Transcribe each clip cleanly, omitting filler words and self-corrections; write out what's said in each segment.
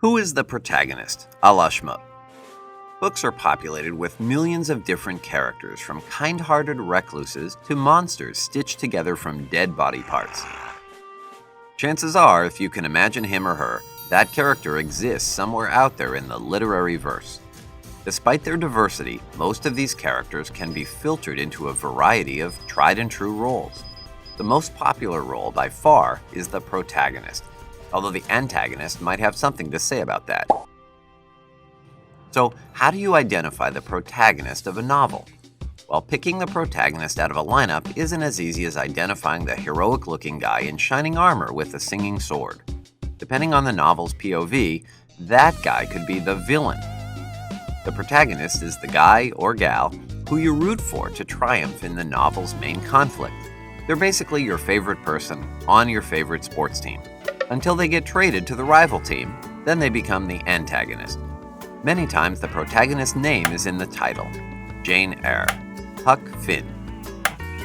Who is the protagonist? A la Shmoop. Books are populated with millions of different characters, from kind-hearted recluses to monsters stitched together from dead body parts. Chances are, if you can imagine him or her, that character exists somewhere out there in the literary verse. Despite their diversity, most of these characters can be filtered into a variety of tried-and-true roles. The most popular role by far is the protagonist, although the antagonist might have something to say about that. So, how do you identify the protagonist of a novel? Well, picking the protagonist out of a lineup isn't as easy as identifying the heroic-looking guy in shining armor with a singing sword. Depending on the novel's POV, that guy could be the villain. The protagonist is the guy or gal who you root for to triumph in the novel's main conflict. They're basically your favorite person on your favorite sports team, until they get traded to the rival team. Then they become the antagonist. Many times the protagonist's name is in the title: Jane Eyre, Huck Finn,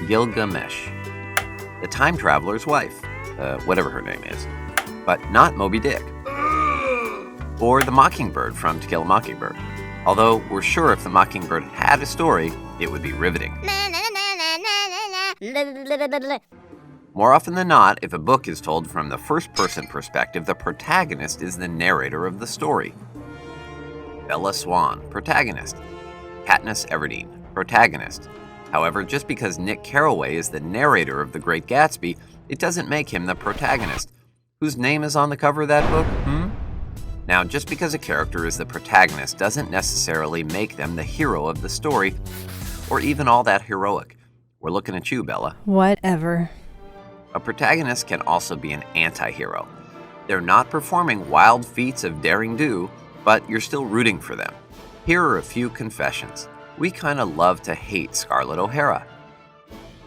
Gilgamesh, the time traveler's wife, whatever her name is, but not Moby Dick, or the mockingbird from To Kill a Mockingbird. Although we're sure if the mockingbird had a story, it would be riveting. More often than not, if a book is told from the first-person perspective, the protagonist is the narrator of the story. Bella Swan, protagonist. Katniss Everdeen, protagonist. However, just because Nick Carraway is the narrator of The Great Gatsby, it doesn't make him the protagonist. Whose name is on the cover of that book? Now, just because a character is the protagonist doesn't necessarily make them the hero of the story, or even all that heroic. We're looking at you, Bella. Whatever. A protagonist can also be an anti-hero. They're not performing wild feats of daring do, but you're still rooting for them. Here are a few confessions. We kinda love to hate Scarlett O'Hara.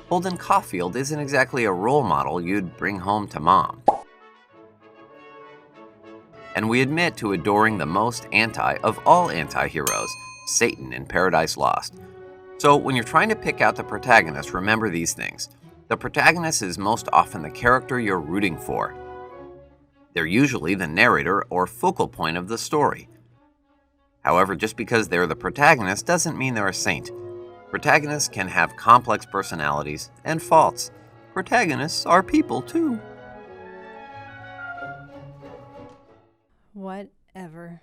Holden Caulfield isn't exactly a role model you'd bring home to mom. And we admit to adoring the most anti of all anti-heroes, Satan in Paradise Lost. So when you're trying to pick out the protagonist, remember these things. The protagonist is most often the character you're rooting for. They're usually the narrator or focal point of the story. However, just because they're the protagonist doesn't mean they're a saint. Protagonists can have complex personalities and faults. Protagonists are people too. Whatever.